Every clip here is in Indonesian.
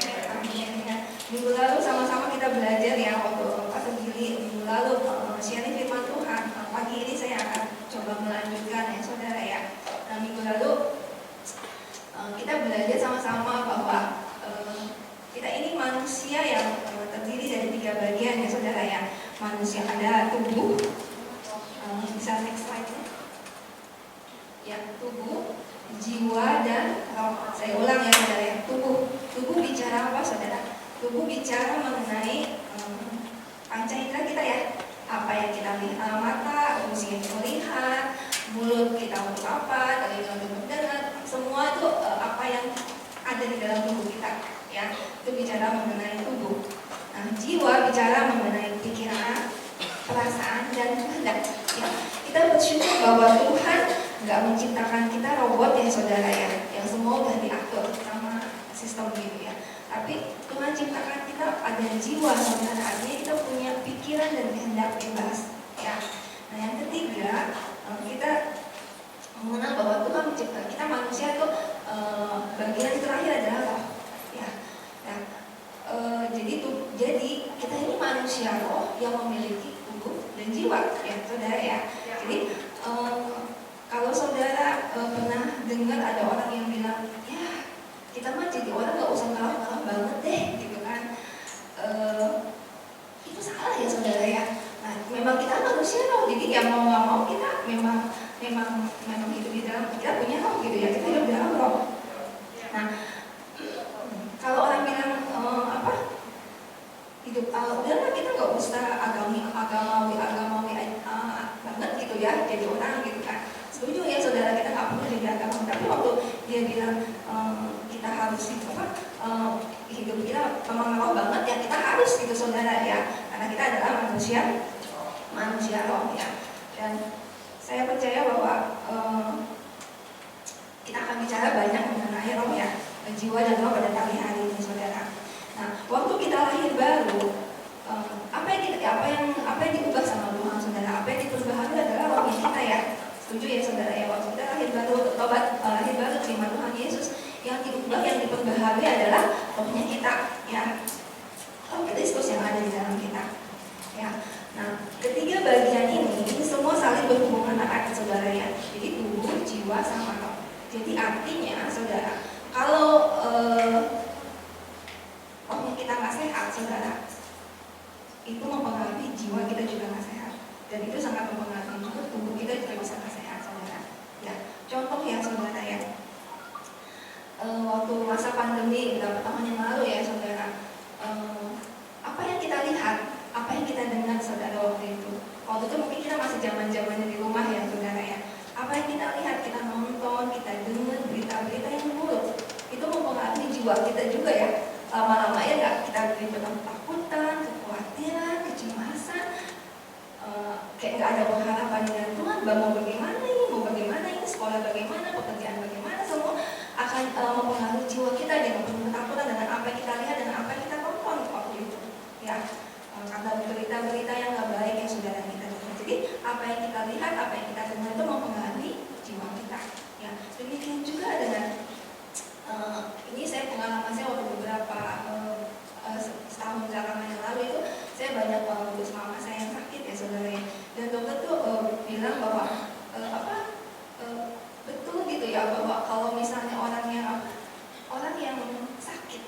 Amin. Minggu lalu sama-sama kita belajar ya waktu Pastor Gili minggu lalu sharing firman Tuhan. Pagi ini saya akan coba melanjutkan ya saudara ya. Nah, minggu lalu kita belajar sama-sama bahwa kita ini manusia yang terdiri dari 3 bagian ya saudara ya. Manusia ada tubuh, bisa next slide ya, tubuh, jiwa dan roh. Saya ulang ya saudara ya. Tubuh bicara apa saudara? Tubuh bicara mengenai panca indera kita ya. Apa yang kita lihat, mata, fungsi yang kita lihat, mulut kita untuk apa, telinga untuk mendengar, semua itu apa yang ada di dalam tubuh kita ya. Itu bicara mengenai tubuh. Nah, jiwa bicara mengenai pikiran, perasaan dan kehendak ya. Kita bersyukur bahwa Tuhan nggak menciptakan kita robot ya saudara ya, yang semua udah diatur sama sistem gitu ya. Tapi Tuhan ciptakan kita ada jiwa saudara, artinya kita punya pikiran dan kehendak bebas ya. Nah, yang ketiga kita mengenal bahwa Tuhan menciptakan kita manusia itu bagian terakhir adalah roh ya. Nah, jadi kita ini manusia roh yang memiliki tubuh dan jiwa ya saudara ya. Jadi kalau saudara pernah dengar ada orang yang bilang, ya kita mah jadi orang nggak usah ngalah-ngalah banget deh, gitu kan? Itu salah ya saudara ya. Nah, memang kita manusia roh, jadi ya mau nggak mau kita memang hidup di dalam, kita punya roh gitu ya, kita hidup di dalam roh. Nah, kalau orang bilang hidup udahlah kita nggak usah agamawi banget gitu ya, jadi orang gitu kan. Setuju ya saudara, kita nggak perlu jadi agama, tapi waktu dia bilang kita harus hidup kita memang roh banget ya, kita harus gitu saudara ya, karena kita adalah manusia roh ya. Dan saya percaya bahwa kita akan bicara banyak mengenai roh ya, jiwa dan roh pada pagi hari ini saudara. Nah, waktu kita lahir baru, apa yang diubah sama Tuhan saudara? Apa yang diperbaharui adalah roh kita ya. Setuju ya saudara ya, waktu kita lahir baru, lahir baru terima Tuhan Yesus, yang diubah, yang diperbaharui adalah rohnya kita ya, roh Kristus yang ada di dalam kita ya. Nah, ketiga bagian ini semua saling berhubungan erat saudara ya. Jadi tubuh, jiwa sama roh. Jadi artinya saudara, kalau rohnya kita nggak sehat saudara, itu mempengaruhi jiwa kita juga nggak sehat, dan itu sangat mempengaruhi juga tubuh kita juga bisa nggak sehat saudara ya. Contoh ya saudara ya, waktu masa pandemi beberapa tahun yang lalu ya saudara, apa yang kita lihat, apa yang kita dengar saudara waktu itu mungkin kita masih zaman-zamannya di rumah ya saudara ya. Apa yang kita lihat, kita nonton, kita dengar berita-berita yang buruk, itu mempengaruhi jiwa kita juga ya. Lama-lama ya nggak, kita diberikan ketakutan, kekhawatiran, kecemasan, kayak nggak ada pengharapan dengan Tuhan. Mau bagaimana ini, sekolah bagaimana, pekerjaan bagaimana, semua akan mempengaruhi jiwa kita dengan penuh ketakutan dengan apa yang kita lihat dan apa yang kita tonton waktu itu ya. Karena berita-berita yang nggak baik ya saudara kita. Jadi apa yang kita lihat, apa yang kita dengar itu mempengaruhi jiwa kita ya. Demikian juga dengan ini saya pengalaman saya waktu beberapa setahun belakangan yang lalu itu, saya banyak ngurus mama saya yang sakit ya saudara ya. Dan dokter tuh bilang bahwa betul gitu ya, bahwa kalau misalnya orang yang sakit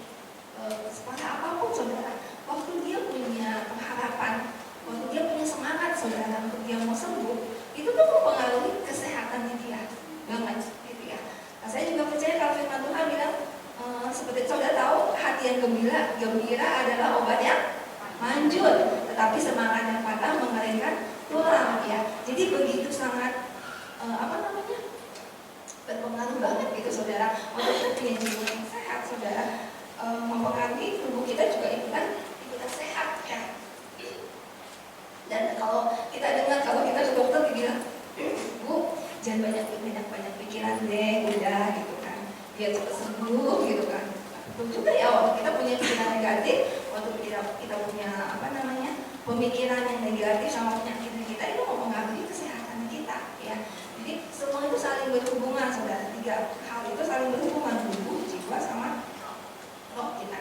separah apapun saudara, waktu dia punya pengharapan, waktu dia punya semangat saudara untuk dia mau sembuh, itu tuh mempengaruhi kesehatannya dia banget gitu ya. Nah, saya juga percaya kalau firman Tuhan bilang seperti saudara tahu, hati yang gembira adalah obat yang manjur, tetapi semangat yang patah mengeringkan tulang ya. Jadi begitu sangat berpengaruh banget gitu saudara untuk kita punya jiwa yang sehat saudara, mempengaruhi tubuh kita juga ikutan sehat ya. Dan kalau kita dengar, kalau kita ke dokter dibilang, Bu, jangan banyak pikiran deh, udah gitu kan, biar cepat sembuh gitu kan. Betul juga ya, waktu kita punya pikiran negatif, waktu kita punya pemikiran yang negatif sama penyakit kita, itu mempengaruhi kesehatan kita ya. Jadi semua itu saling berhubungan saudara, 3 hal itu saling berhubungan, tubuh, jiwa sama roh kita.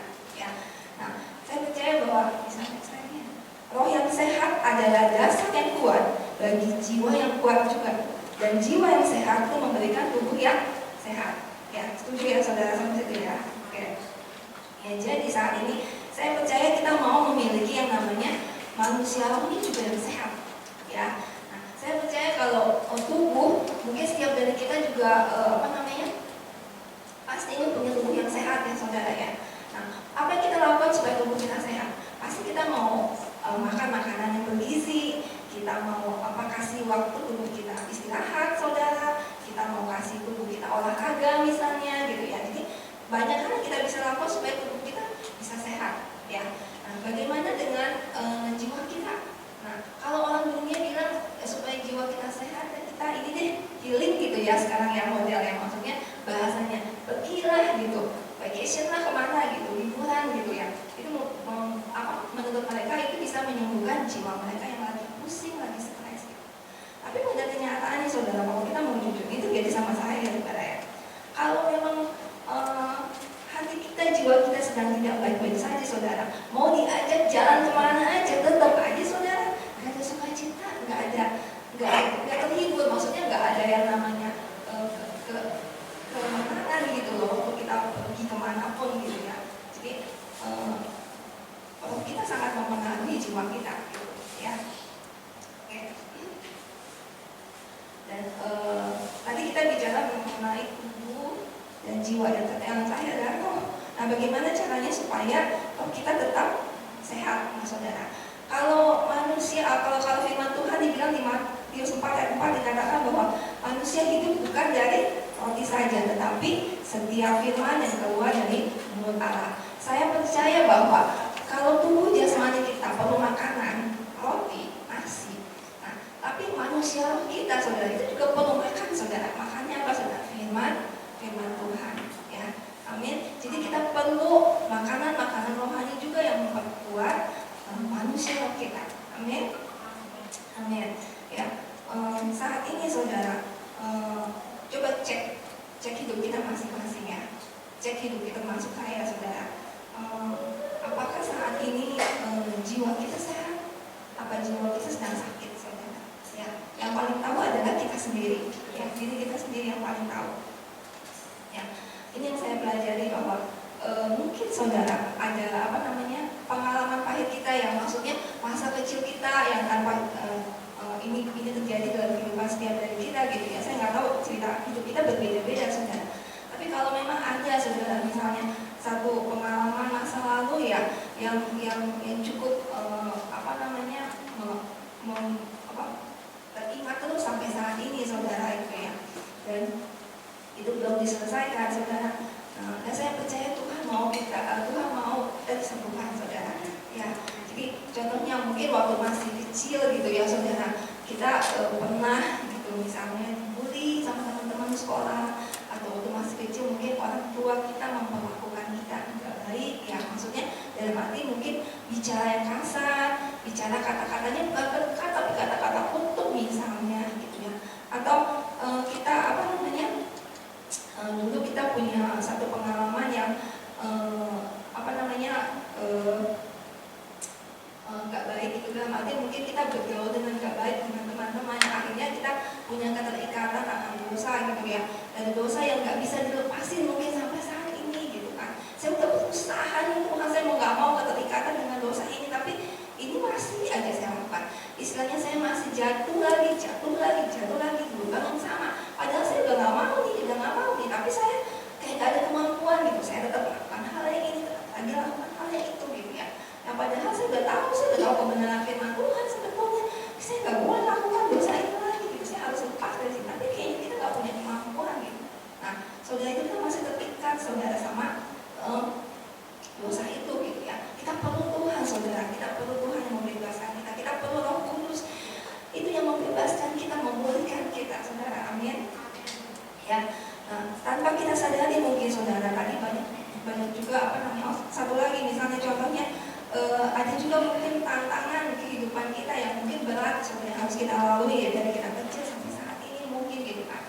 adalah dasar yang kuat bagi jiwa yang kuat juga. Dan jiwa yang sehat itu memberikan tubuh yang sehat. Ya, setuju ya saudara sama itu ya? Oke. Ya, jadi saat ini saya percaya kita mau memiliki yang namanya manusia rohani juga yang sehat. Ya. Nah, saya percaya kalau tubuh, mungkin setiap dari kita juga pasti ingin punya tubuh yang sehat ya saudara ya. Nah, apa yang kita lakukan supaya tubuh kita sehat? Pasti kita mau makan makanan yang bergizi, kita mau kasih waktu tubuh kita istirahat saudara, kita mau kasih tubuh kita olahraga misalnya gitu ya. Jadi banyak hal yang kita bisa lakukan supaya tubuh kita bisa sehat ya. Nah, bagaimana dengan jiwa kita? Nah, kalau orang dunia bilang supaya jiwa kita sehat, kita ini deh healing gitu ya sekarang ya model yang maksudnya bahasanya pergilah gitu, vacation lah kemana gitu, liburan gitu ya. Itu menurut mereka itu bisa menyembuhkan jiwa mereka yang lagi pusing, lagi stres gitu. Tapi pada kenyataannya saudara, kalau kita mau jujur itu jadi sama saya ya saudara ya. Kalau memang hati kita, jiwa kita sedang tidak baik-baik saja saudara, mau diajak jalan kemana aja tetap aja saudara nggak ada sukacita, nggak terhibur, maksudnya nggak ada yang namanya kemenangan gitu loh untuk kita pergi kemanapun gitu ya. Jadi kita sangat mempengaruhi jiwa kita gitu, ya. Oke. Dan tadi kita bicara mengenai tubuh dan jiwa, dan yang terakhir adalah roh. Nah, bagaimana caranya supaya kita tetap sehat, nah, saudara? Kalau firman Tuhan dibilang di Matius 4 ayat 4 dikatakan bahwa manusia hidup bukan dari roti saja, tetapi setiap firman yang keluar dari mulut Allah. Saya percaya bahwa kalau tubuh jasmani kita perlu makanan, roti, nasi. Nah, tapi manusia roh kita, saudara, itu juga perlu makan, saudara. Makannya apa, saudara? Firman Tuhan, ya. Amin. Jadi kita perlu makanan rohani juga yang memperkuat manusia roh kita. Amin. Amin. Ya. Saat ini, saudara, coba cek hidup kita masing-masing ya. Cek hidup kita, termasuk saya, saudara. Apakah saat ini jiwa kita sehat? Apa jiwa kita sedang sakit, saudara? Ya, yang paling tahu adalah kita sendiri. Ya, diri kita sendiri yang paling tahu. Ya, ini yang saya pelajari bahwa mungkin saudara ada pengalaman pahit kita yang maksudnya masa kecil kita yang tanpa ini terjadi dalam kehidupan setiap dari kita gitu ya. Saya nggak tahu, cerita hidup kita berbeda-beda, saudara. Tapi kalau memang ada, saudara, misalnya satu pengalaman masa lalu ya yang cukup teringat terus sampai saat ini, saudara, itu ya, dan itu belum diselesaikan, saudara. Dan saya percaya Tuhan mau kita disembuhkan, saudara. Ya, jadi contohnya mungkin waktu masih kecil gitu ya, saudara, kita pernah gitu misalnya dibully sama teman-teman sekolah, atau waktu masih kecil mungkin orang tua kita memperlakukan kita nggak baik ya, maksudnya dalam arti mungkin bicara yang kasar, bicara kata-katanya bukan berkat tapi kata-kata kutuk misalnya gitu ya. Atau kita dulu kita punya satu pengalaman yang nggak baik gitu, dalam arti mungkin kita bergaul dengan nggak baik dengan teman-teman, akhirnya kita punya keterikatan akan dosa gitu ya, dan dosa yang nggak bisa dilepasin mungkin sampai saat ini gitu kan. Saya udah berusaha nih Tuhan, saya nggak mau keterikatan dengan dosa ini, tapi ini masih aja saya lakukan. Istilahnya saya masih jatuh lagi bukan yang sama. Padahal saya udah nggak mau nih, tapi saya kayak nggak ada kemampuan gitu. Saya tetap melakukan hal yang ini, lagi lakukan hal yang itu gitu ya. Yang padahal saya udah tahu kebenaran firman Tuhan sebetulnya. Saya nggak boleh lakukan dosa itu lagi gitu. Saya harus lepas dari sini. Tapi kayaknya kita nggak punya kemampuan gitu. Nah, saudara itu kan masih terikat, saudara, sama dosa itu gitu ya. Kita perlu Tuhan, saudara. Kita perlu Tuhan yang membebaskan kita. Kita perlu Roh Kudus itu yang membebaskan kita, memulihkan kita, saudara. Amin. Ya. Nah, tanpa kita sadari mungkin, saudara, tadi banyak juga satu lagi misalnya contohnya ada juga mungkin tantangan kehidupan kita yang mungkin berat, saudara, harus kita lalui ya dari kita kecil sampai saat ini mungkin gitu kan.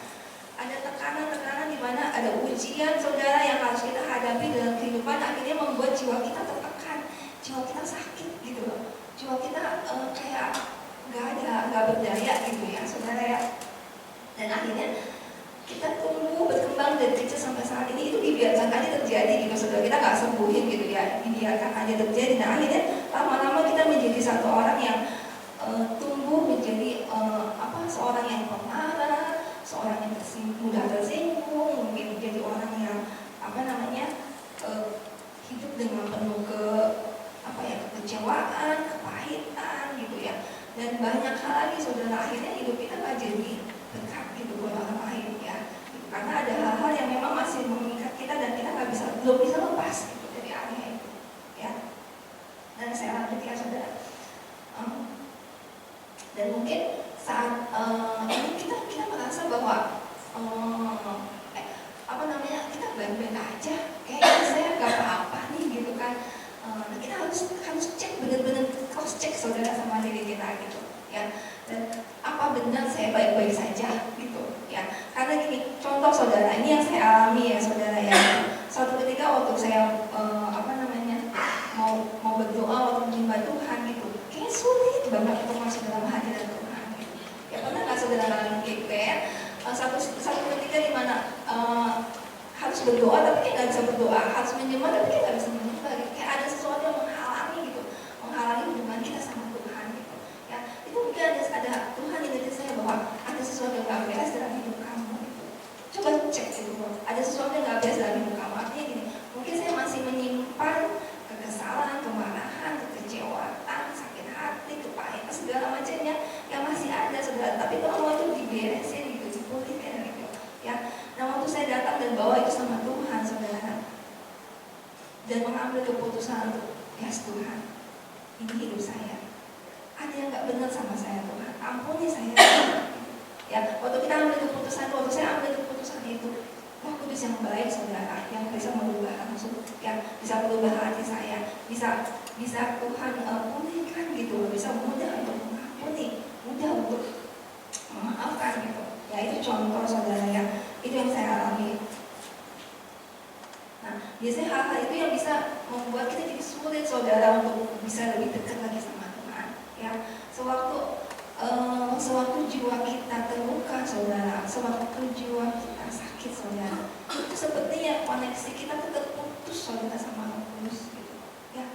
Ada tekanan di mana ada ujian, saudara, yang harus kita hadapi dalam kehidupan, akhirnya membuat jiwa kita tertekan, jiwa kita sakit gitu loh, jiwa kita kayak nggak berdaya gitu ya saudara ya. Dan akhirnya kita tumbuh berkembang dari kecil sampai saat ini itu dibiarkan aja terjadi gitu saudara, kita nggak sembuhin gitu ya, dibiarkan aja terjadi. Nah akhirnya lama-lama kita menjadi satu orang yang tumbuh menjadi seorang yang pemarah, seorang yang mudah tersinggung, mungkin menjadi orang yang hidup dengan penuh kekecewaan, kepahitan gitu ya, dan banyak hal lagi saudara. Akhirnya hidup kita nggak jadi dekat gitu buat orang lain ya, karena ada hal-hal yang memang masih mengikat kita dan kita belum bisa lepas gitu dari area itu ya. Dan saya lanjut ya saudara. Dan mungkin saat ini kita merasa bahwa kita baik-baik aja, kayaknya saya nggak apa-apa nih gitu kan. Kita harus cek, benar-benar cross check saudara sama diri kita gitu ya. Dan apa benar saya baik-baik saja gitu ya? Karena gini, contoh saudara, ini yang saya alami ya saudara ya. Suatu ketika waktu saya mau berdoa, waktu menyembah Tuhan gitu, kayaknya sulit banget untuk masuk dalam hadirat Tuhan gitu. Ya pernah nggak saudara ngalamin gitu ya? Satu ketika di mana harus berdoa tapi kayak nggak bisa berdoa, harus menyembah tapi kayak nggak bisa menyembah gitu. Kayak ada sesuatu yang menghalangi hubungan kita sama Tuhan gitu ya. Itu mungkin ada Tuhan ingetin saya bahwa ada sesuatu yang nggak beres dalam hidup kamu gitu. Coba cek gitu, ada sesuatu yang nggak beres dalam hidup kamu. Artinya gini, mungkin saya masih menyimpan kekesalan, kemarahan, kekecewaan, sakit hati, kepahitan, segala macamnya yang masih ada saudara. Tapi kalau mau itu diberesin gitu, dipulihkan gitu ya. Nah waktu saya datang dan bawa itu sama Tuhan saudara, dan mengambil keputusan untuk yes Tuhan, ini hidup saya, ada yang nggak benar sama saya Tuhan, ampuni saya ya. Waktu kita ambil keputusan, waktu saya ambil keputusan itu, Roh Kudus yang baik saudara, yang bisa merubah langsung, yang bisa merubah hati saya, bisa Tuhan pulihkan gitu, bisa mudah untuk mengampuni, mudah untuk memaafkan gitu ya. Itu contoh saudara ya, itu yang saya alami. Nah biasanya hal-hal itu yang bisa membuat kita jadi sulit saudara untuk bisa lebih dekat lagi sama Tuhan ya. Sewaktu jiwa kita terluka saudara, sewaktu jiwa kita sakit saudara, itu sepertinya koneksi kita tuh terputus saudara sama Roh Kudus gitu ya.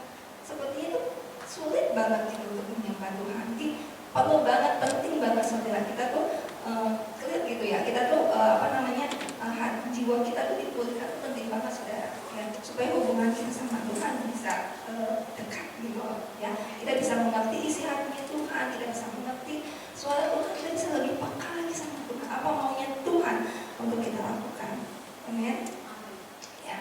Sepertinya itu sulit banget gitu untuk menyembah Tuhan. Perlu banget, penting banget saudara kita tuh clear gitu ya. Kita tuh jiwa kita tuh dipulihkan, tuh penting banget saudara ya, supaya hubungan kita sama Tuhan bisa dekat gitu ya. Kita bisa mengerti isi hatinya Tuhan, kita bisa mengerti suara Tuhan, kita bisa lebih peka lagi sama Tuhan, apa maunya Tuhan untuk kita lakukan. Amin ya.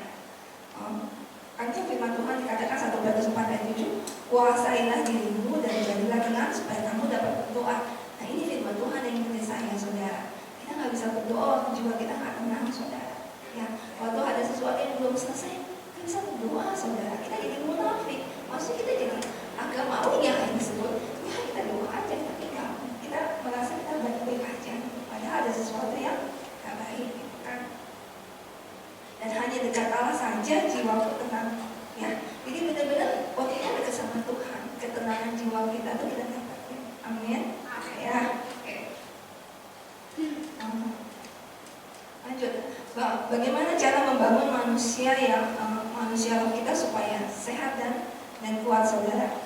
Kan firman Tuhan dikatakan 1 Petrus 4 ayat 7, kuasailah dirimu dan jadilah tenang supaya kamu dapat berdoa. Nah ini firman Tuhan yang ingetin saya saudara. Kita nggak bisa berdoa, jiwa kita nggak tenang saudara ya. Waktu ada sesuatu yang belum selesai, nggak bisa berdoa saudara, kita jadi munafik. Maksudnya kita jadi agamawi ya yang disebut ya, kita doa aja tapi kita merasa kita baik-baik aja, padahal ada sesuatu yang nggak baik gitu kan. Dan hanya dekat Allah saja jiwaku tenang ya. Jadi benar-benar waktu kita dekat sama Tuhan, ketenangan jiwa kita tuh kita dapatin. Amin ya. Lanjut, bagaimana cara membangun manusia roh kita supaya sehat dan kuat saudara?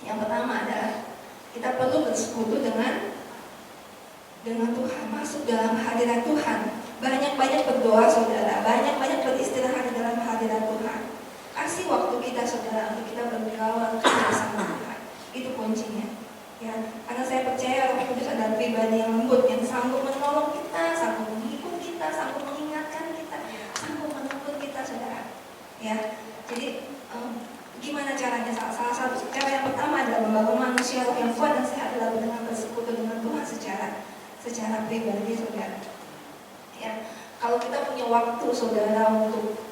Yang pertama adalah kita perlu bersekutu dengan Tuhan, masuk dalam hadirat Tuhan. Banyak-banyak berdoa saudara, banyak-banyak beristirahat di dalam hadirat Tuhan. Kasih waktu kita saudara untuk kita bergaul bersama Tuhan. Itu kuncinya ya. Karena saya percaya Roh Kudus adalah pribadi yang lembut, yang sanggup menolong kita, sanggup menghibur kita, sanggup mengingatkan kita, sanggup menuntun kita saudara ya. Jadi gimana caranya? Salah satu cara yang pertama adalah membangun manusia roh yang kuat dan sehat adalah dengan bersekutu dengan Tuhan secara pribadi saudara ya. Kalau kita punya waktu saudara untuk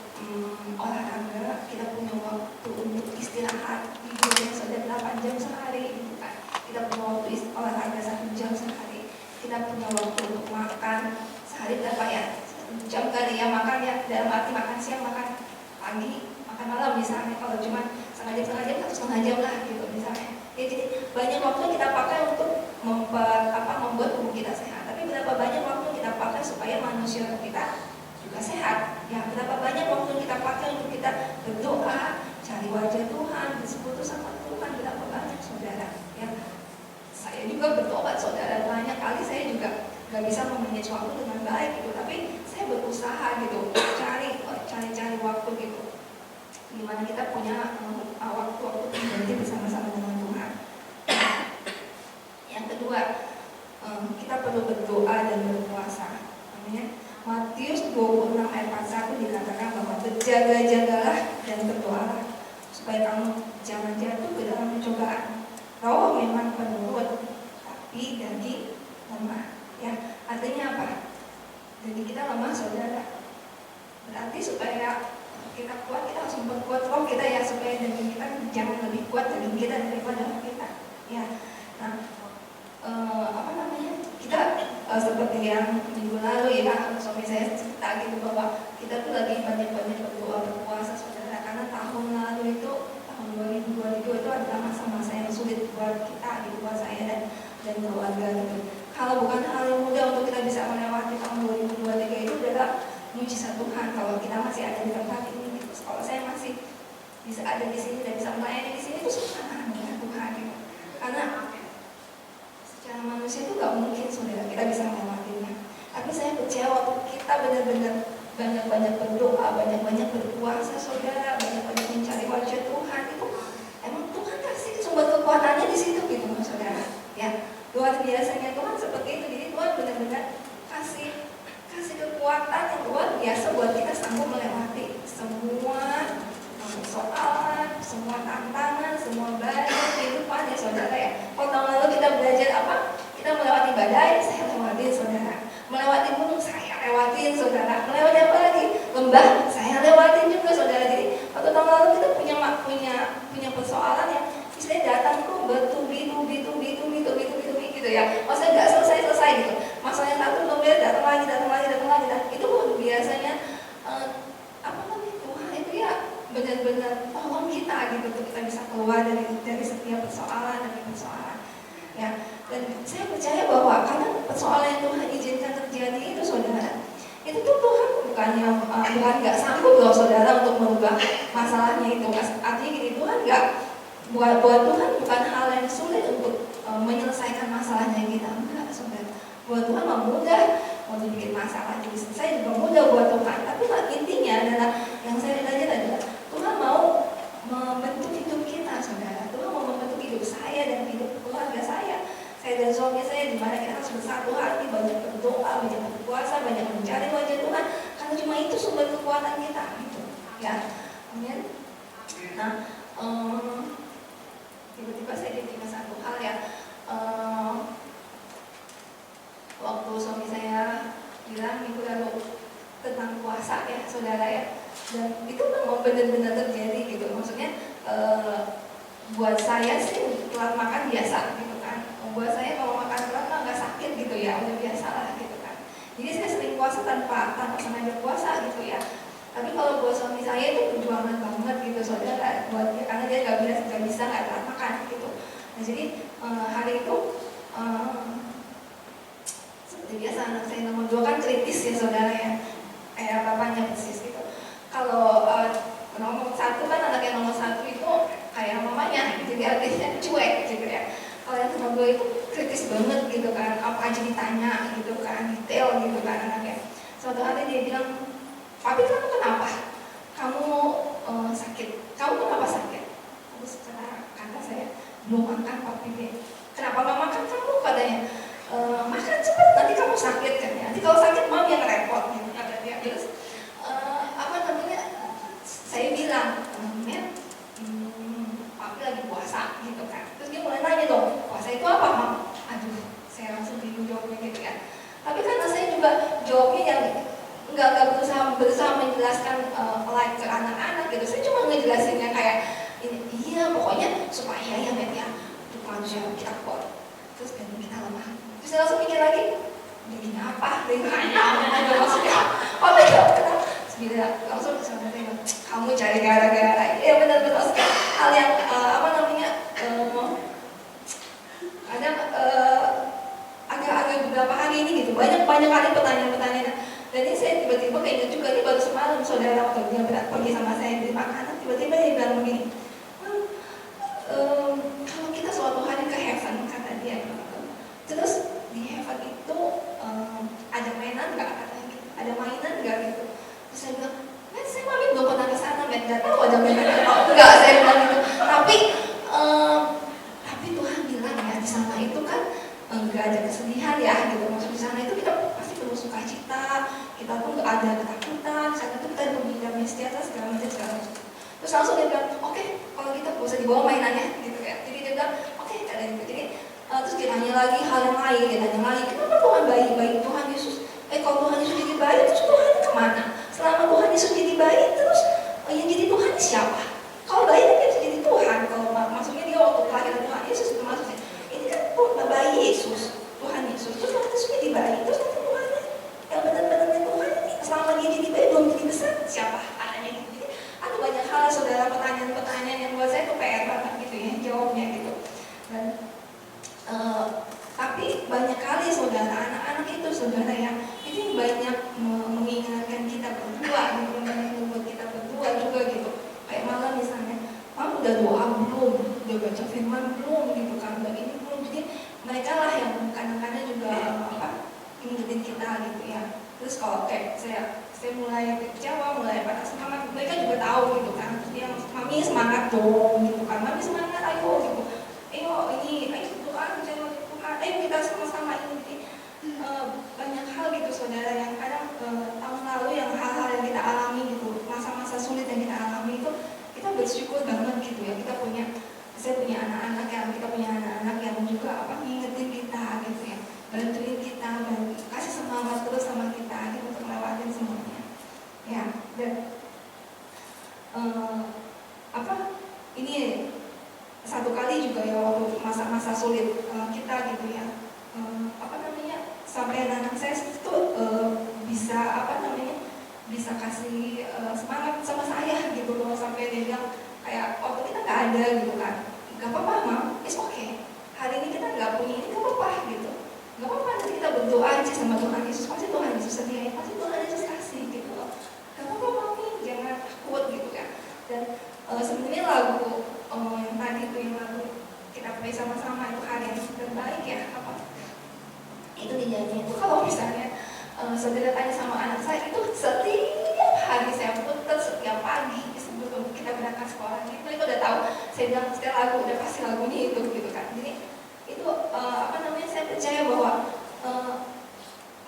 olahraga, kita punya waktu untuk istirahat tidurnya saudara 8 jam sehari gitu kan. Kita punya waktu olahraga 1 jam sehari, kita punya waktu untuk makan sehari berapa ya, 1 jam kali ya makan ya, dalam arti makan siang, makan pagi, makan malam misalnya. Kalau cuma setengah jam 1,5 jam lah gitu misalnya Ya, jadi banyak waktu kita pakai untuk membuat tubuh kita sehat. Tapi berapa banyak waktu kita pakai supaya manusia kita juga sehat? Ya, berapa banyak waktu kita pakai untuk kita berdoa, cari wajah Tuhan, bersekutu sama Tuhan? Berapa banyak, saudara? Ya, saya juga bertobat, saudara. Banyak kali saya juga gak bisa memanage waktu dengan baik gitu. Tapi saya berusaha gitu, cari waktu gitu. Gimana kita punya waktu pribadi bersama-sama dengan Tuhan. Yang kedua, kita perlu berdoa dan berpuasa. Amin. Matius 26 ayat 41 dikatakan bahwa berjaga-jagalah dan berdoalah supaya kamu jangan jatuh ke dalam pencobaan. Roh memang penurut, tapi daging lemah. Ya, artinya apa? Jadi kita lemah, saudara. Berarti supaya kita kuat, kita harus memperkuat roh kita ya, supaya daging kita jangan lebih kuat daging kita daripada roh kita. Ya, nah, kita seperti yang minggu lalu ya, suami saya cerita gitu bahwa kita tuh lagi banyak-banyak berdoa berpuasa, saudara, karena tahun lalu itu tahun 2022 itu adalah masa-masa yang sulit buat kita gitu, buat saya dan keluarga gitu. Kalau bukan hal yang mudah untuk kita bisa melewati tahun 2023 itu adalah mujizat Tuhan kalau kita masih ada di tempat ini gitu. Kalau saya masih bisa ada di sini dan bisa melayani di sini itu semua dengan Tuhan gitu. Karena secara manusia itu gak mungkin, saudara, kita bisa melewatinya. Tapi saya percaya waktu kita benar-benar banyak-banyak berdoa, banyak-banyak berpuasa, saudara, banyak-banyak mencari wajah Tuhan, itu emang Tuhan kasih sumber kekuatannya di situ gitu, saudara. Ya, luar biasanya Tuhan seperti itu. Jadi Tuhan benar-benar kasih kekuatan yang luar biasa buat kita sanggup melewati semua soalan, semua tantangan, semua badai kehidupan ya, saudara ya. Kalau tahun lalu kita belajar apa? Kita melewati badai, saya lewatin, saudara. Melewati gunung, saya lewatin, saudara. Melewati apa lagi? Lembah, saya lewatin juga, saudara. Jadi waktu tahun lalu kita punya persoalan yang istilahnya datang tuh bertubi gitu ya. Maksudnya nggak selesai gitu. Masalahnya satu kemudian datang lagi. Nah, itu biasanya Tuhan itu ya benar-benar tolong kita gitu untuk kita bisa keluar dari setiap persoalan. Ya, dan saya percaya bahwa karena persoalan yang Tuhan izinkan terjadi itu, saudara, itu tuh Tuhan bukan nggak sanggup loh, saudara, untuk merubah masalahnya itu. Artinya gini, Tuhan nggak buat Tuhan bukan hal yang sulit untuk menyelesaikan masalahnya kita, enggak, saudara. Buat Tuhan mah mudah, mau dibikin masalah jadi selesai juga mudah buat Tuhan. Tapi intinya adalah yang saya belajar adalah Tuhan mau membentuk hidup kita, saudara. Tuhan mau membentuk hidup saya dan hidup keluarga saya dan suami saya, di mana kita harus bersatu hati, banyak berdoa, banyak berpuasa, banyak mencari wajah Tuhan, karena cuma itu sumber kekuatan kita gitu. Ya, amin. Nah, tiba-tiba saya jadi ingat satu hal ya. Waktu suami saya bilang minggu lalu tentang puasa ya, saudara ya, dan itu memang benar-benar terjadi gitu. Maksudnya buat saya sih telat makan biasa gitu kan. Buat saya kalau makan telat nggak sakit gitu ya, udah biasa lah gitu kan. Jadi saya sering puasa tanpa sengaja puasa gitu ya. Tapi kalau buat suami saya itu perjuangan banget gitu, saudara, buat dia, karena dia nggak bisa telat makan gitu. Nah, jadi hari itu seperti biasa anak saya nomor 2 kan kritis ya, saudara ya, kayak bapaknya persis gitu. Kalau nomor 1 kan anak yang nomor 1 itu kayak mamanya, jadi artinya cuek gitu ya. Kalau yang nomor 2 itu kritis banget gitu kan, apa aja ditanya gitu kan, detail gitu kan anaknya. Suatu hari dia bilang, "Papi, kamu kenapa? Kamu sakit? Kamu kenapa sakit?" Terus kata saya, "Belum makan, Papi." "Kenapa nggak makan kamu?" katanya. "Makan cepat, nanti kamu sakit kan ya. Nanti kalau sakit mami yang repot," gitu kata dia. Terus saya bilang, "Papi lagi puasa," gitu kan. Terus dia mulai nanya dong, "Puasa itu apa, Mam?" Aduh, saya langsung bingung jawabnya gitu kan. Tapi karena saya juga jawabnya yang nggak berusaha menjelaskan like ke anak-anak gitu. Saya cuma ngejelasinnya kayak ini, iya pokoknya supaya ya men ya, untuk manusia kita kuat, terus dan kita lemah. Terus saya langsung mikir lagi, ini apa? Ini hanya maksudnya apa ya? Bila langsung sama saya, kamu cari gara-gara. Ya benar-benar hal yang beberapa hari ini gitu, banyak kali pertanyaan-pertanyaan. Dan ini saya tiba-tiba keinget juga, ini baru semalam saudara waktu dia pergi sama saya beli makanan, tiba-tiba dia bilang begini, kalau kita suatu hari ke heaven, kata dia, terus di heaven itu ada mainan nggak, katanya gitu, ada mainan nggak gitu. Terus saya bilang, saya mami belum pernah ke sana, nggak tahu ada mainan atau enggak, saya bilang gitu. Tapi Tuhan bilang ya di sana itu kan nggak ada kesedihan ya gitu. Maksud di sana itu kita pasti penuh sukacita, kita tuh nggak ada ketakutan, di sana itu kita punya damai sejahtera segala macam. Terus langsung dia bilang, oke, kalau kita gak usah dibawa mainannya gitu ya. Jadi dia bilang, oke, ada gitu. Jadi terus dia tanya lagi hal yang lain, kenapa Tuhan baik Tuhan Yesus? Kalau Tuhan Yesus jadi baik, terus Tuhan kemana? Selama Tuhan Yesus jadi baik, terus yang jadi Tuhan siapa? Kalau baik kan dia bisa jadi Tuhan. Kalau maksudnya dia waktu kelahiran Tuhan Yesus itu maksudnya. Ini kan bayi Yesus, Tuhan Yesus. Terus Tuhan Yesus jadi baik, terus nanti Tuhan yang benar-benarnya Tuhan ini selama dia jadi baik belum jadi besar siapa? Anaknya gitu. Jadi ada banyak hal saudara, pertanyaan-pertanyaan yang buat saya tuh PR banget gitu ya jawabnya gitu. Dan tapi banyak kali saudara, anak-anak itu saudara yang itu banyak mengingatkan kita berdua, membuat kita berdua juga gitu. Kayak malam misalnya, udah doa belum, udah baca firman belum gitu kan, udah ini belum. Jadi mereka lah yang kadang-kadang juga ingetin kita gitu ya. Terus kalau kayak saya mulai kecewa, mulai patah semangat, mereka juga tahu gitu kan. Terus dia, mami semangat dong gitu kan, mami semangat, ayo gitu, ayo doa, Tuhan, ayo kita sama-sama ini. Jadi banyak hal gitu saudara yang kadang tahun lalu yang hal-hal yang kita alami gitu, masa-masa sulit yang kita alami itu kita bersyukur banget gitu ya. Saya punya anak-anak yang juga ngingetin kita gitu ya, bantuin kita, kasih semangat terus sama kita gitu untuk lewatin semuanya ya. Dan ini satu kali juga ya waktu masa-masa sulit kita gitu ya, sampai anak saya itu bisa kasih semangat sama saya gitu loh, sampai dia bilang kayak waktu kita nggak ada gitu kan, nggak apa-apa mam, it's okay, hari ini kita nggak punya ini, nggak apa-apa gitu, nggak apa-apa, nanti kita berdoa aja sama Tuhan Yesus, pasti Tuhan Yesus sediain, pasti Tuhan Yesus kasih gitu loh, nggak apa-apa mami, jangan takut gitu kan. Dan sebenarnya lagu yang tadi itu yang lagu kita play sama-sama itu hari yang terbaik ya, itu dinyanyi itu kalau misalnya saudara tanya sama anak saya, itu setiap hari saya putar, setiap pagi sebelum kita berangkat sekolah itu udah tahu, saya bilang setiap lagu udah pasti lagunya itu gitu kan. Jadi itu saya percaya bahwa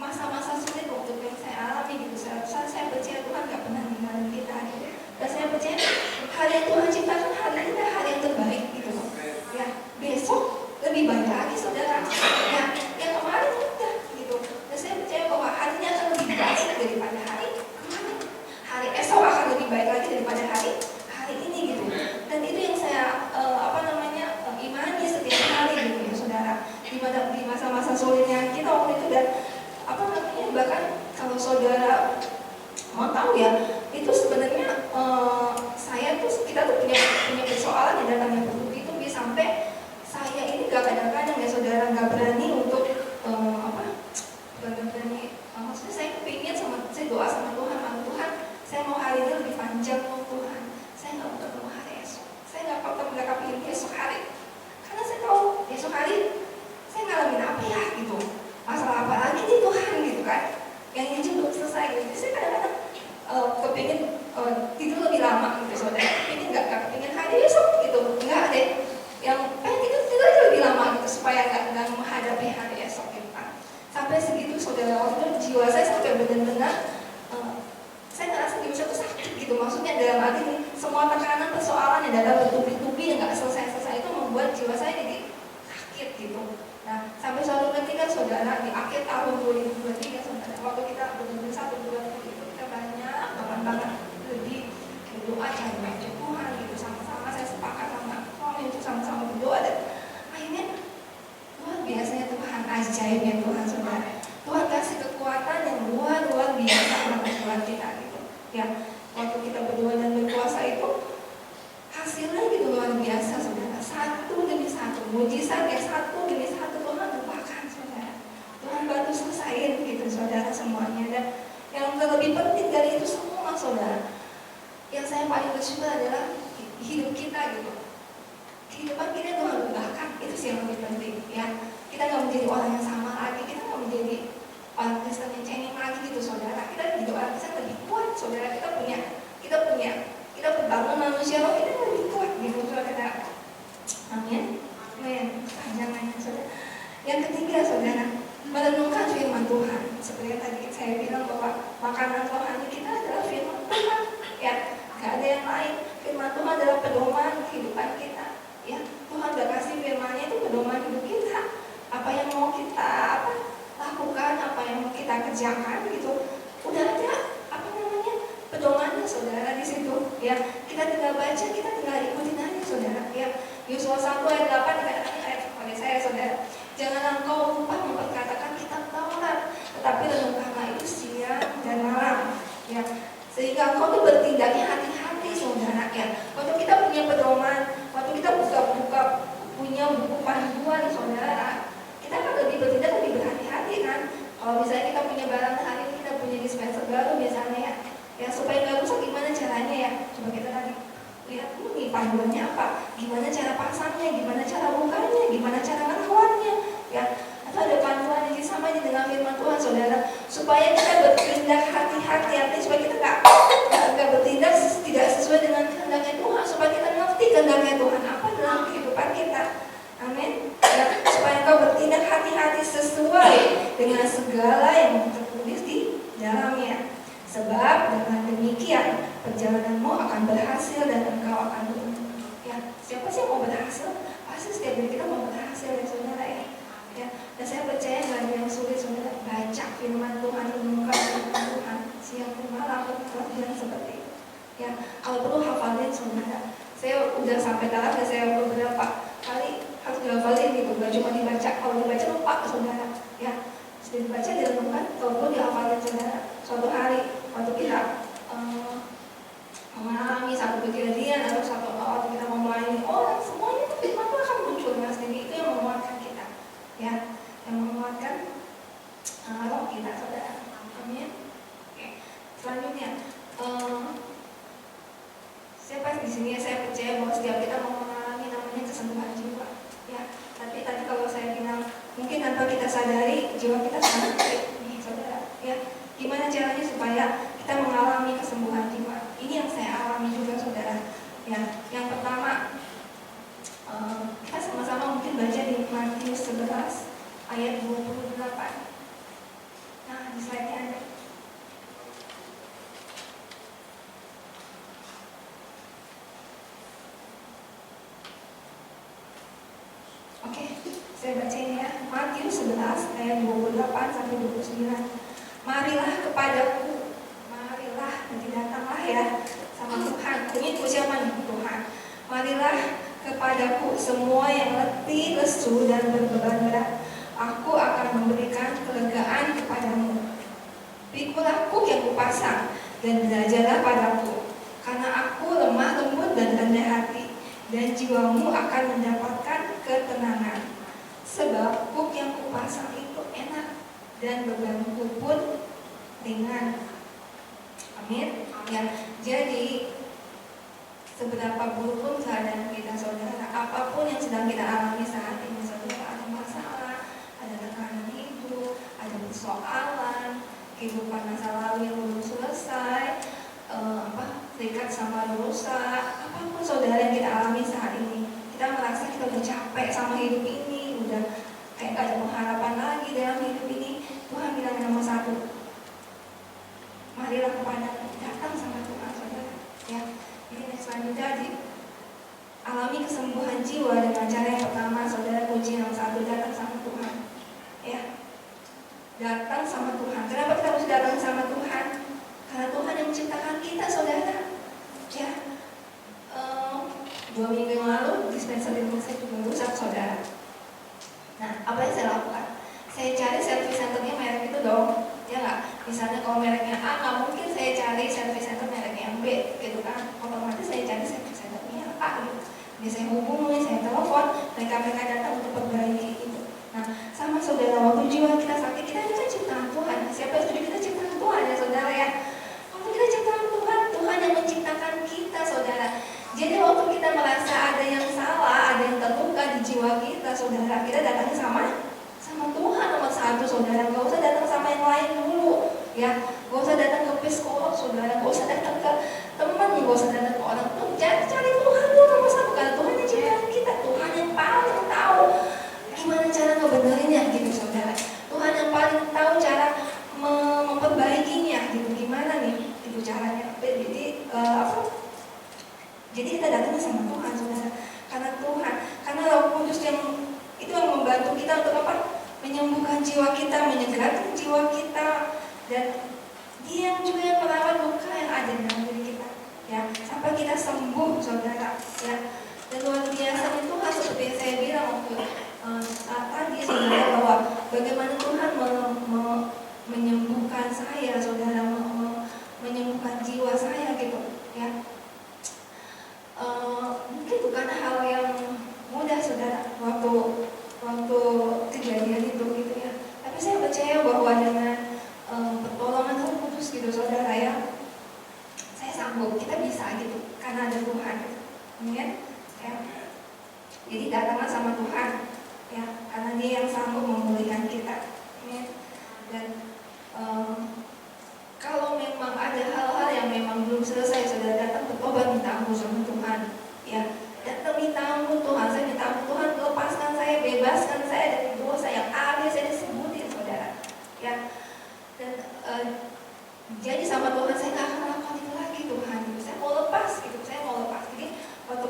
masa-masa sulit waktu yang saya alami gitu, saya percaya Tuhan gak pernah ninggalin kita gitu. Dan saya percaya hari yang Tuhan ciptakan hari ini adalah hari yang terbaik gitu loh ya. Besok lebih baik lagi saudara ya, yang kemarin udah gitu. Dan saya percaya bahwa hari ini akan lebih baik daripada hari kemarin, hari esok akan lebih baik lagi daripada hari ini gitu. Dan itu yang saya imani setiap hari gitu ya saudara, di masa-masa sulitnya kita waktu itu. Dan bahkan kalau saudara mau tahu ya, itu sebenarnya kita tuh punya persoalan yang datangnya bertubi itu bisa sampai saya ini kadang-kadang ya saudara nggak berani untuk maksudnya saya kepingin saya doa sama Tuhan, Tuhan saya mau hari ini lebih panjang loh Tuhan, saya nggak mau ketemu hari esok, saya nggak kepingin esok hari, karena saya tahu esok hari saya ngalamin apa ya gitu, masalah apa lagi nih Tuhan gitu kan, yang ini belum selesai gitu. Jadi saya kadang-kadang kepingin tidur lebih lama gitu saudara, kepingin nggak kepingin hari esok gitu, nggak deh, yang tidur aja lebih lama gitu supaya nggak menghadapi hari esok gitu kan. Sampai segitu saudara, waktu itu jiwa saya sampai benar-benar saya ngerasa jiwa saya tuh sakit gitu, maksudnya dalam arti ini semua tekanan persoalan yang datang bertubi-tubi yang nggak selesai-selesai itu membuat jiwa saya jadi sakit gitu. Nah sampai suatu ketika saudara di akhir tahun 2023 saudara, waktu kita benar-benar satu bulan itu kita banget lebih berdoa cari baca Tuhan gitu, sama-sama saya sepakat sama suami untuk sama-sama berdoa, dan akhirnya luar biasanya Tuhan, ajaibnya Tuhan saudara, Tuhan kasih kekuatan yang luar biasa atas Tuhan kita gitu ya. Waktu kita berdoa dan berpuasa itu hasilnya gitu luar biasa saudara, satu demi satu mujizat ya, satu demi satu Tuhan lupakan saudara, Tuhan bantu yang paling bersyukur adalah hidup kita gitu. Kehidupan kita Tuhan ubahkan, itu sih yang lebih penting ya. Kita nggak menjadi orang yang sama lagi, kita nggak menjadi orang Kristen yang cengeng lagi gitu saudara. Kita menjadi orang Kristen lebih kuat saudara. Kita berbangun manusia roh kita lebih kuat gitu saudara. Amin. Amin. Panjangannya saudara. Yang ketiga saudara, merenungkan firman Tuhan. Seperti yang tadi saya bilang bahwa makanan rohani kita adalah firman Tuhan ya. Gak ada yang lain. Firman Tuhan adalah pedoman kehidupan kita ya. Tuhan udah kasih firman-Nya itu pedoman hidup kita. Apa yang mau kita lakukan, apa yang mau kita kerjakan gitu, udah ada pedomannya saudara di situ ya. Kita tinggal baca, kita tinggal ikutin aja saudara ya. Yosua 1 ayat 8 dikatakan ayat kepada saya saudara, jangan engkau lupa memperkatakan kitab Taurat, tetapi renungkanlah itu siang dan malam ya, sehingga engkau tuh bertindaknya hati-hati saudara ya. Waktu kita punya pedoman, waktu kita buka-buka punya buku panduan saudara, kita kan lebih bertindak, lebih berhati-hati kan. Kalau misalnya kita punya barang hari ini, kita punya dispenser baru misalnya ya, supaya nggak rusak gimana caranya ya. Coba kita tadi lihat ini panduannya apa, gimana cara pasangnya, gimana cara bukanya, gimana cara ngelawannya ya. Atau ada panduan yang sama ini dengan firman Tuhan saudara, supaya kita bertindak hati-hati, artinya supaya kita nggak bertindak tidak sesuai dengan kehendaknya Tuhan, supaya kita ngerti kehendaknya Tuhan apa dalam kehidupan kita. Amin ya, supaya engkau bertindak hati-hati sesuai dengan segala yang tertulis di dalamnya. Sebab dengan demikian perjalananmu akan berhasil dan engkau akan beruntung. Ya, siapa sih yang mau berhasil? Pasti setiap hari kita mau berhasil ya saudara ya. Ya, dan saya percaya nggak ada yang sulit saudara. Baca firman Tuhan, renungkan firman Tuhan siang dan malam, pekerjaan seperti itu. Ya, kalau perlu hafalin saudara. Saya udah sampai tahap dan saya beberapa kali harus dihafalin gitu. Gak cuma dibaca, kalau dibaca lupa saudara. Ya, sudah dibaca, direnungkan, kalau perlu dihafalin saudara. Suatu hari waktu kita mengalami satu kejadian atau waktu kita mau melayani orang, semuanya itu firman Tuhan akan muncul mas. Jadi itu yang menguatkan kita ya, yang menguatkan roh kita saudara. Amin. Oke. Selanjutnya siapa di sini ya, saya percaya bahwa setiap kita mau mengalami namanya kesembuhan jiwa ya. Tapi tadi kalau saya bilang mungkin tanpa kita sadari jiwa kita sangat sakit nih saudara ya. Gimana caranya supaya kita mengalami kesembuhan jiwa? Ini yang saya alami juga saudara ya. Yang pertama kita sama-sama mungkin baca di Matius 11 ayat 28. Nah di slide-nya ada. Oke, saya bacain ya. Matius 11 ayat 28 sampai 29. Marilah kepadaku, marilah, nanti datanglah ya sama Tuhan. Ini siapa nih Tuhan? Marilah kepadaku semua yang letih, lesu dan berbeban berat, aku akan memberikan kelegaan kepadamu. Pikulah kuk yang kupasang dan belajarlah padaku, karena aku lemah lembut dan rendah hati, dan jiwamu akan mendapatkan ketenangan. Sebab kuk yang kupasang itu enak dan bebanku pun ringan. Amin. Ya, jadi seberapa buruk pun keadaan kita saudara, apapun yang sedang kita alami saat ini saudara, ada masalah, ada tekanan hidup, ada persoalan, kehidupan masa lalu yang belum selesai, terikat sama dosa, apapun saudara yang kita alami saat ini, kita merasa kita udah capek sama hidup ini, udah kayak gak ada pengharapan lagi dalam hidup ini. Tuhan bilang nomor satu, marilah kepada datang sama Tuhan saudara ya. Ini selanjutnya alami kesembuhan jiwa dengan cara yang pertama saudara, kunci yang satu, datang sama Tuhan ya. Datang sama Tuhan. Kenapa kita harus datang sama Tuhan? Karena Tuhan yang menciptakan kita saudara ya. 2 minggu yang lalu dispenser di rumah saya juga rusak saudara. Nah apa yang saya lakukan? Saya cari service centernya merek itu dong, ya nggak? Misalnya kalau mereknya A, nggak mungkin saya cari service center mereknya yang B, gitu kan? Otomatis saya cari service centernya yang A, gitu. Jadi saya hubungi, saya telepon, mereka datang untuk perbaiki itu. Nah, sama saudara, waktu jiwa kita sakit, kita kan ciptaan Tuhan. Siapa yang setuju kita ciptaan Tuhan ya saudara ya? Waktu kita ciptaan Tuhan, Tuhan yang menciptakan kita Jadi waktu kita merasa ada yang salah, ada yang terluka di jiwa kita, saudara, kita datang sama Tuhan nomor satu, saudara. Gak usah datang sama yang lain dulu, ya. Gak usah datang ke psikolog, saudara. Gak usah datang ke teman, gak usah datang ke orang tua. Cari Tuhan dulu nomor satu, karena Tuhan yang ciptakan kita, Tuhan yang paling tahu gimana cara ngebenerinnya, gitu, saudara. Tuhan yang paling tahu cara memperbaikinya, gitu. Gimana nih, gitu caranya. Jadi kita datang sama Tuhan, saudara. Karena Roh Kudus yang itu yang membantu kita untuk apa? Menyembuhkan jiwa kita, menyegarkan jiwa kita, dan Dia yang juga yang merawat luka yang ada dalam diri kita, ya, sampai kita sembuh, saudara, ya. Dan luar biasa itu Tuhan, seperti yang saya bilang waktu tadi, saudara, bahwa bagaimana Tuhan menyembuhkan saya, saudara, menyembuhkan jiwa saya, gitu, ya. Mungkin bukan hal yang mudah, saudara, waktu kejadian itu, gitu, ya. Tapi saya percaya bahwa dengan pertolongan Roh Kudus, gitu, saudara, ya, saya sanggup, kita bisa, gitu, karena ada Tuhan, ya. Jadi datanglah sama Tuhan, ya, karena Dia yang sanggup memulihkan kita, ya. Dan kalau memang ada hal-hal yang memang belum selesai, saudara, datang bertobat, minta ampun sama Tuhan, ya. Datang minta ampun Tuhan, saya minta ampun Tuhan, lepaskan saya, bebaskan saya dari dosa yang ada saya disebutin, saudara, ya. Dan jadi sama Tuhan, saya nggak akan melakukan itu lagi, Tuhan. Saya mau lepas, gitu, saya mau lepas. Jadi waktu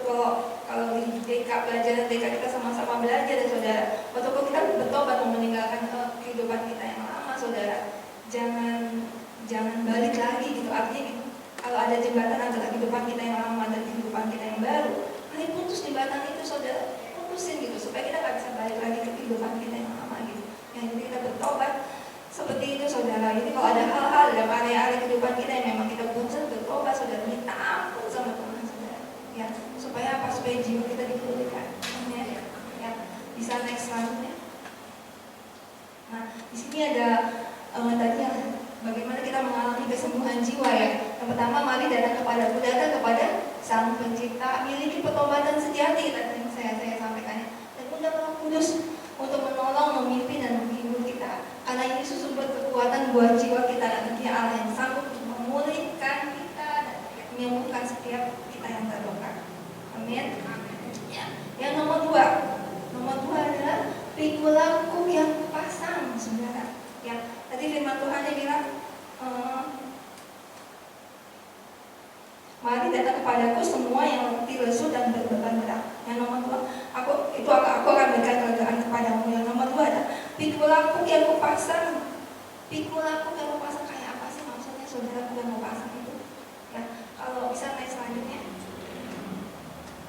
kalau di DK, pelajaran DK kita sama-sama belajar, ya, saudara. Waktu kita bertobat mau meninggalkan kehidupan kita yang lama, saudara, jangan balik lagi, gitu. Artinya gitu, kalau ada jembatan antara kehidupan kita yang lama dan kehidupan kita yang baru, mari putus jembatan itu, saudara, putusin, gitu, supaya kita nggak bisa balik lagi ke kehidupan kita yang lama, gitu. Ya, jadi kita bertobat seperti itu, saudara. Jadi kalau ada hal-hal dalam area-area kehidupan kita yang memang kita putus, bertobat, saudara, minta ampun sama Tuhan, saudara, ya, supaya apa? Supaya jiwa kita dipulihkan, ya. Bisa next selanjutnya. Nah, di sini ada tadi yang bagaimana kita mengalami kesembuhan jiwa, ya. Yang pertama, mari datang kepada Sang Pencipta, miliki pertobatan sejati, tadi yang saya sampaikan, dan undang Roh Kudus untuk menolong, memimpin, dan menghibur kita. Karena ini sumber kekuatan buat jiwa kita, dan Dia Allah yang sanggup untuk memulihkan kita dan menyembuhkan setiap kita yang terluka. Amin. Ya. Yang nomor dua adalah pikulanku yang kupasang, saudara. Ya, tadi firman Tuhan yang bilang, mari datang kepadaku semua yang letih, lesu, dan berbeban berat. Yang nomor dua, aku akan berikan kelegaan kepadamu. Yang nomor dua ada pikulanku yang kupasang. Pikulanku yang kupasang, kayak apa sih maksudnya, saudara, yang kupasang itu? Ya, kalau bisa naik selanjutnya.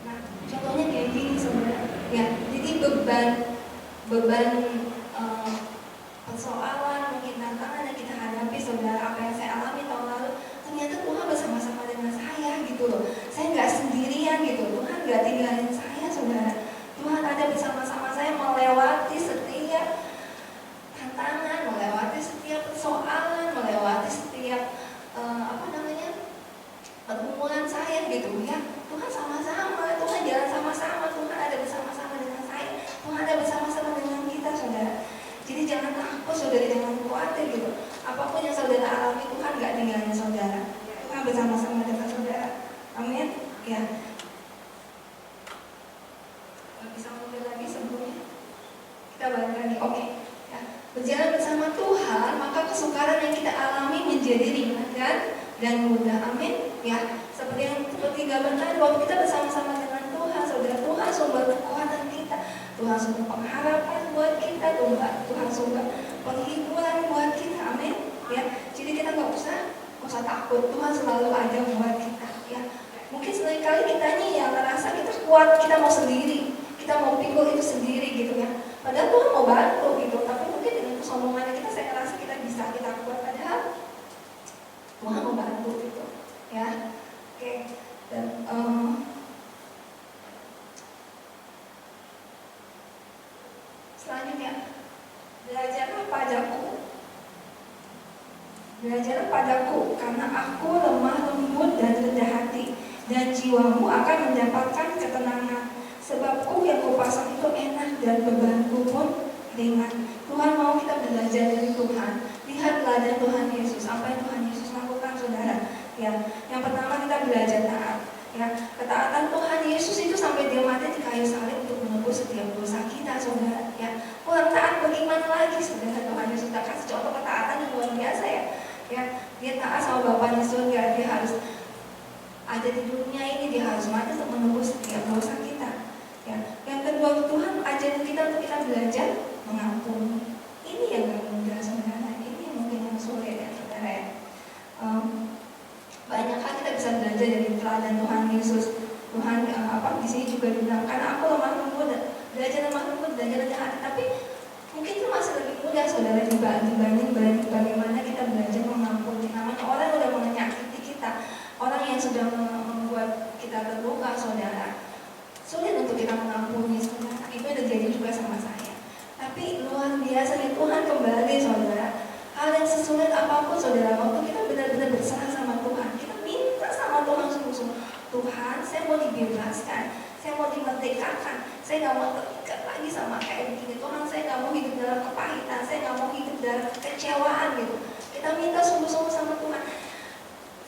Nah, contohnya kayak gini, saudara. Ya, jadi beban persoalan, mungkin tantangan yang kita hadapi, saudara, apa yang saya alami tahun lalu, ternyata Tuhan bersama-sama dengan saya, gitu loh. Saya nggak sendirian, gitu. Tuhan nggak tinggalin saya, saudara. Tuhan ada bersama-sama saya melewati setiap tantangan, melewati setiap persoalan, melewati setiap pergumulan saya, gitu, ya. Tuhan sama-sama, Tuhan jalan sama-sama, Tuhan ada bersama-sama dengan saya, Tuhan ada bersama-sama dengan kita, saudara. Jadi jangan takut, saudara, jangan khawatir, gitu. Apapun yang saudara alami, Tuhan nggak tinggalin saudara. Tuhan bersama-sama dengan saudara. Amin. Ya. Bisa mundur lagi sebelumnya. Kita balik lagi. Oke. Ya. Berjalan bersama Tuhan, maka kesukaran yang kita alami menjadi ringan dan mudah. Amin. Ya. Seperti gambar tadi, waktu kita bersama-sama dengan Tuhan, saudara, Tuhan sumber kekuatan kita, Tuhan sumber pengharapan buat kita, Tuhan sumber penghiburan buat kita. Amin. Ya. Jadi kita nggak usah takut. Tuhan selalu ada buat kita. Ya. Mungkin seringkali kitanya yang ngerasa kita kuat, kita mau sendiri, kita mau pikul itu sendiri, gitu, ya. Padahal Tuhan mau bantu, gitu. Tapi mungkin dengan kesombongan kita, saya ngerasa kita bisa, kita kuat. Padahal Tuhan mau bantu, gitu, ya. Oke. Dan selanjutnya, belajarlah padaku, karena aku lemah lembut dan rendah hati, dan jiwamu akan mendapatkan ketenangan. Sebab kuk yang kupasang itu enak dan bebanku pun ringan. Tuhan mau kita belajar dari Tuhan. Lihat teladan Tuhan Yesus. Apa yang Tuhan Yesus lakukan, saudara? Ya, yang pertama kita belajar taat. Ya, ketaatan Tuhan Yesus itu sampai dia mati di kayu salib untuk menebus setiap dosa kita, saudara. Ya, kurang taat bagaimana lagi, saudara? Tuhan Yesus tak kasih contoh ketaatan yang luar biasa ya. Ya, dia taat sama Bapaknya surga. Dia harus ada di dunia ini, dia harus mati untuk menebus setiap dosa kita. Ya, yang kedua, Tuhan ajarin kita untuk kita belajar mengampuni. Ini yang gak mudah, saudara. Ini yang mungkin yang sulit ya, saudara ya. Banyak hal kita bisa belajar dari teladan Tuhan Yesus. Tuhan di sini juga bilang, karena aku lemah lembut, belajar lemah lembut, belajar rendah hati. Tapi mungkin itu masih lebih mudah, saudara, dibanding bagaimana kita belajar mengampuni. Namanya orang yang sudah menyakiti kita, orang yang sudah membuat kita terluka, saudara, sulit untuk kita mengampuni, saudara. Itu ada terjadi juga sama saya. Tapi luar biasanya Tuhan kembali, saudara. Hal yang sesulit apapun, saudara, waktu kita benar-benar berserah sama Tuhan, kita minta sama Tuhan sungguh-sungguh, Tuhan, saya mau dibebaskan, saya mau dimerdekakan, saya nggak mau terikat lagi sama kayak begini. Tuhan, saya nggak mau hidup dalam kepahitan, saya nggak mau hidup dalam kekecewaan gitu. Kita minta sungguh-sungguh sama Tuhan.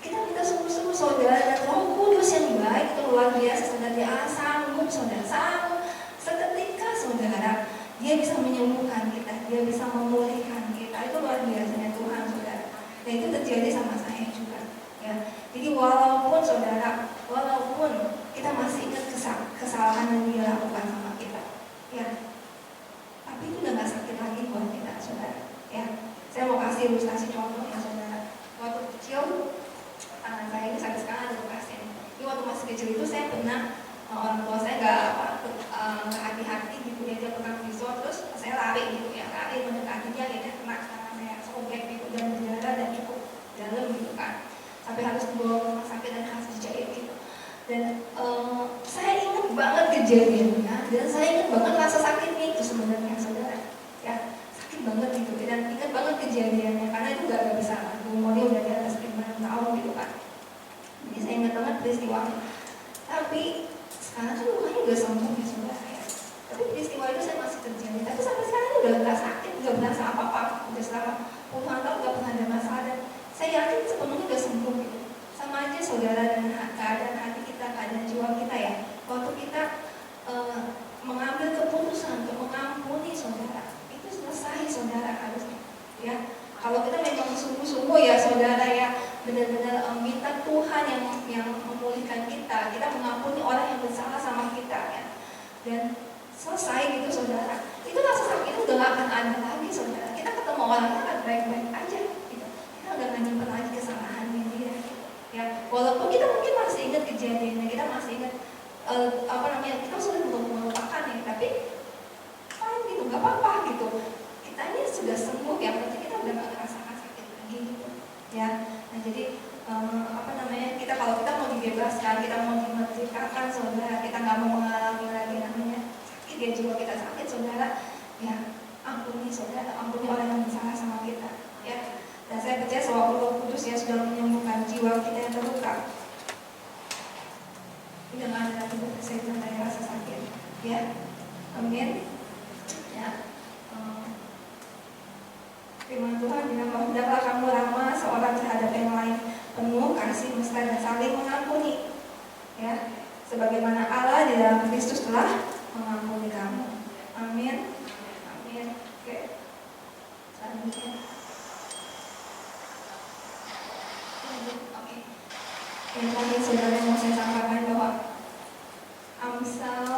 Kita minta sungguh-sungguh, saudara, dan Roh Kudus yang baik itu luar biasa, saudara. Dia sanggup, saudara, sanggup seketika, saudara, dia bisa menyembuhkan kita, dia bisa memulihkan kita. Itu luar biasanya Tuhan, saudara. Dan itu terjadi sama saya juga, ya. Jadi walaupun, saudara, walaupun kita masih ingat kesalahan yang dia lakukan sama kita, ya, tapi itu udah gak sakit lagi buat kita, saudara, ya. Saya mau kasih ilustrasi contoh ya, saudara. Waktu kecil, anak saya ini sampai sekarang ada bekasnya. Jadi waktu masih kecil itu saya pernah, orang tua saya nggak hati-hati gitu, dia pegang pisau, terus saya lari gitu ya, lari mendekati dia, dia kena tangannya, sobek gitu dan berdarah dan cukup dalam gitu kan, sampai harus dibawa ke rumah sakit dan harus dijahit gitu. Dan saya ingat banget kejadiannya, dan saya ingat banget rasa sakitnya itu sebenarnya, saudara, ya, sakit banget gitu. Dan ingat banget kejadiannya karena itu gak bisa, umurnya udah di atas 5 tahun gitu kan. Jadi saya ingat banget peristiwanya. Tapi sekarang kan lukanya udah sembuh ya, saudara ya. Tapi peristiwa itu saya masih terjadi. Tapi sampai sekarang udah gak sakit, gak berasa apa-apa. Udah selama puluhan tahun gak pernah ada masalah. Dan saya yakin sepenuhnya udah sembuh gitu. Sama aja, saudara, dengan keadaan hati kita, keadaan jiwa kita ya. Waktu kita mengambil keputusan untuk mengampuni, saudara, itu selesai, saudara, harusnya ya. Kalau kita memang sungguh-sungguh ya, saudara ya, benar-benar minta Tuhan yang memulihkan kita mengampuni orang yang bersalah sama kita ya, dan selesai gitu, saudara. Itu rasa sakit itu udah gak akan ada lagi, saudara. Kita ketemu orangnya kan baik-baik aja gitu. Kita udah gak nyimpen lagi kesalahannya dia gitu. Ya, walaupun kita mungkin masih ingat kejadiannya, kita masih ingat kita sudah melupakan ya, tapi gitu, gak apa-apa gitu. Kita ini sudah sembuh ya, berarti kita udah gak ngerasakan sakit lagi gitu ya. Nah, jadi kita kalau kita mau dibebaskan, kita mau dimerdekakan, saudara, kita nggak mau mengalami lagi namanya sakit ya, jiwa kita sakit, saudara, ya, ampuni, saudara, ampuni orang yang bersalah sama kita ya. Dan saya percaya bahwa Roh Kudus yang sudah menyembuhkan jiwa kita yang terluka, udah nggak ada lagi berkesan dari rasa sakit ya. Amin ya. Firman Tuhan bilang bahwa hendaklah kamu ramah seorang terhadap yang lain, penuh kasih, mesra, dan saling mengampuni ya, sebagaimana Allah di dalam Kristus telah mengampuni kamu. Amin. Amin. Oke, selanjutnya yang terakhir, saudara, yang mau saya sampaikan bahwa Amsal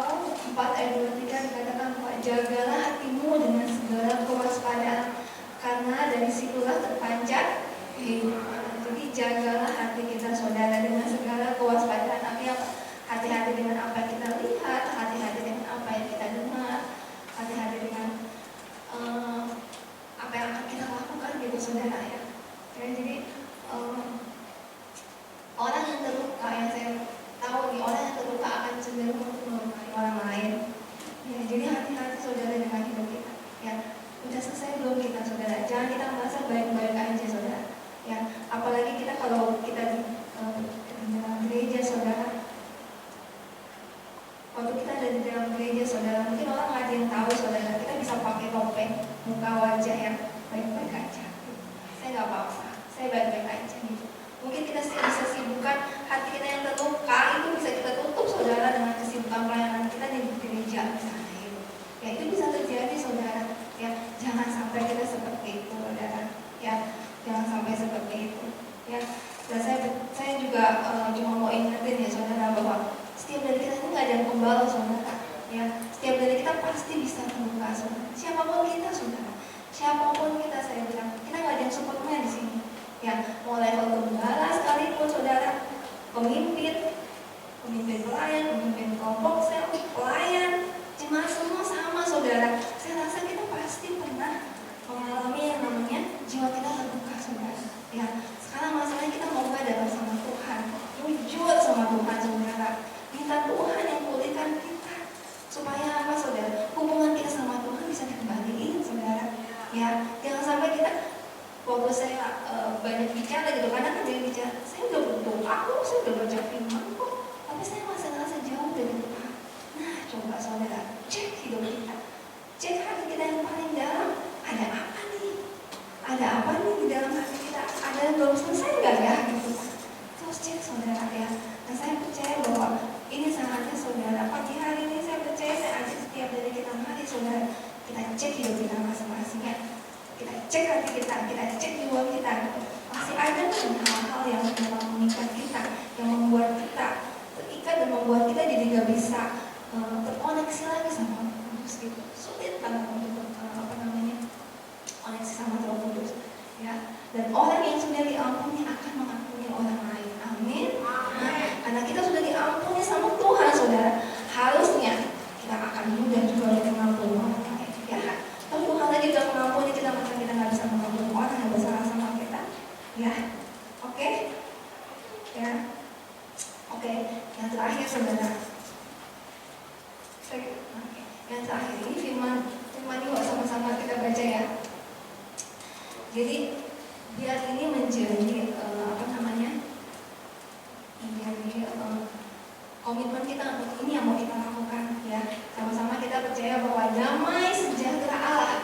4 ayat 23 dikatakan bahwa jagalah hatimu dengan segala kewaspadaan, karena dari situlah terpancar kehidupan. Jadi jagalah hati kita, saudara, dengan segala kewaspadaan. Artinya hati-hati dengan apa yang kita lihat, hati-hati dengan apa yang kita dengar, hati-hati dengan apa yang akan kita lakukan gitu, saudara ya. Jadi orang yang terluka, yang saya tahu nih, orang yang terluka akan cenderung untuk melukai orang lain ya. Jadi hati-hati, saudara, dengan hidup kita ya. Udah selesai belum kita, saudara? Jangan kita merasa baik-baik aja, saudara ya. Apalagi kita kalau kita di dalam gereja saudara. Waktu kita ada di dalam gereja saudara, mungkin orang nggak ada yang tahu saudara, kita bisa pakai topeng, muka wajah yang baik-baik aja. Saya nggak apa-apa, saya baik-baik aja gitu. Mungkin kita bisa sibukkan hati kita yang terluka, itu bisa kita tutup saudara dengan kesibukan pelayanan kita di gereja misalnya gitu. Ya itu bisa terjadi saudara. Ya jangan sampai kita seperti itu saudara. Ya jangan sampai seperti itu. Ya dan saya juga cuma mau ingetin ya saudara bahwa setiap dari kita ini nggak ada yang pembalas saudara. Ya setiap dari kita pasti bisa terluka saudara. Siapapun kita saudara. Siapapun kita saya bilang kita nggak ada yang Superman di sini. Ya mau level gembala sekalipun saudara, pemimpin pelayan, pemimpin kelompok sel, pelayan, jemaat semua sama saudara. Saya rasa kita pasti pernah mengalami yang namanya jiwa kita terluka saudara. Ya sekarang masalahnya kita mau datang sama Tuhan, jujur sama Tuhan saudara, minta Tuhan yang pulihkan kita supaya apa saudara, hubungan kita sama Tuhan bisa dikembaliin saudara. Ya jangan sampai kita waktu saya banyak bicara gitu, karena kan dia bicara, saya udah berdoa kok, saya udah baca firman kok, tapi saya masih ngerasa jauh dari Tuhan. Nah coba saudara, cek hidup kita, cek hati kita yang paling dalam, ada apa nih? Ada apa nih di dalam hati kita? Ada yang belum selesai nggak ya? Gitu. Terus cek saudara ya. Dan saya percaya bahwa ini saatnya saudara. Pagi hari ini saya percaya saya ajak setiap dari kita mari saudara, kita cek hidup kita masing-masing ya. Kita cek hati kita cek jiwa kita. Masih ada kan hal-hal yang memang mengikat kita, yang membuat kita terikat dan membuat kita jadi nggak bisa terkoneksi lagi sama Roh Kudus gitu. Sulit banget untuk koneksi sama Roh Kudus. Ya. Dan orang yang sudah diampuni akan mengampuni orang lain. Amin. Nah, karena kita sudah diampuni sama Tuhan saudara, harusnya kita akan mudah juga untuk mengampuni orang lain. Ya. Kalau Tuhan lagi sudah mengampuni kita, maka kita nggak bisa mengampuni orang yang bersalah sama kita. Ya, oke, ya, oke. Yang terakhir saudara, yang terakhir ini firman yuk sama-sama kita baca ya. Jadi biar ini menjadi menjadi komitmen kita untuk ini yang mau kita lakukan ya. Sama-sama kita percaya bahwa damai sejahtera Allah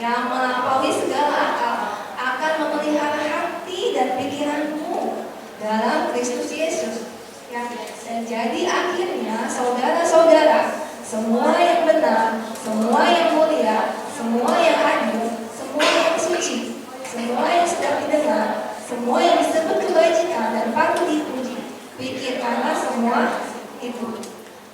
yang melampaui segala akal akan memelihara hati dan pikiranmu dalam Kristus Yesus. Ya, dan jadi akhirnya saudara-saudara, semua yang benar, semua yang mulia, semua yang adil, semua yang suci, semua yang sedap didengar, semua yang disebut kebajikan dan patut dipuji, pikirkanlah semua itu.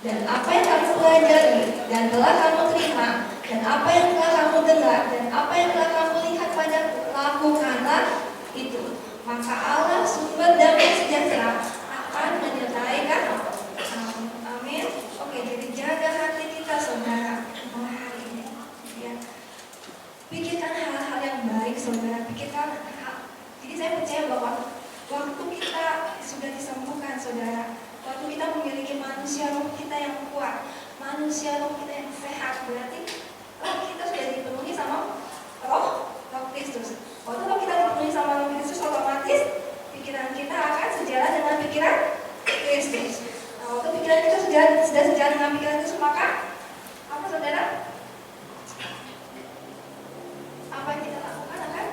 Dan apa yang kamu pelajari dan telah kamu terima, dan apa yang telah kamu dengar, dan apa yang telah kamu lihat padaku, lakukanlah itu. Maka Allah sumber damai sejahtera akan menyertai kamu. Amin. Oke, jadi jaga hati kita saudara. Ya. Pikirkan hal-hal yang baik saudara. Pikirkan hal. Jadi saya percaya bahwa waktu kita sudah disembuhkan saudara, waktu kita memiliki manusia roh kita yang kuat, manusia roh kita yang sehat, berarti roh kita sudah dipenuhi sama roh Kristus. Waktu roh kita dipenuhi sama roh Kristus, otomatis pikiran kita akan sejalan dengan pikiran Kristus. Nah, waktu pikiran kita sudah sejalan dengan pikiran Kristus, maka apa saudara? Apa yang kita lakukan akan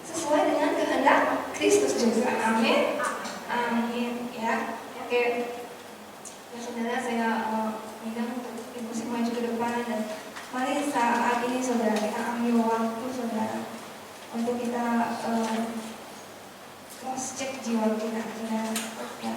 sesuai dengan kehendak Kristus juga. Amin. Amin. Ya. Oke. Ya saudara, saya minta untuk ibu semua maju ke depan, dan mari saat ini saudara kita ambil waktu saudara untuk kita cross check jiwa kita saudara. Ya.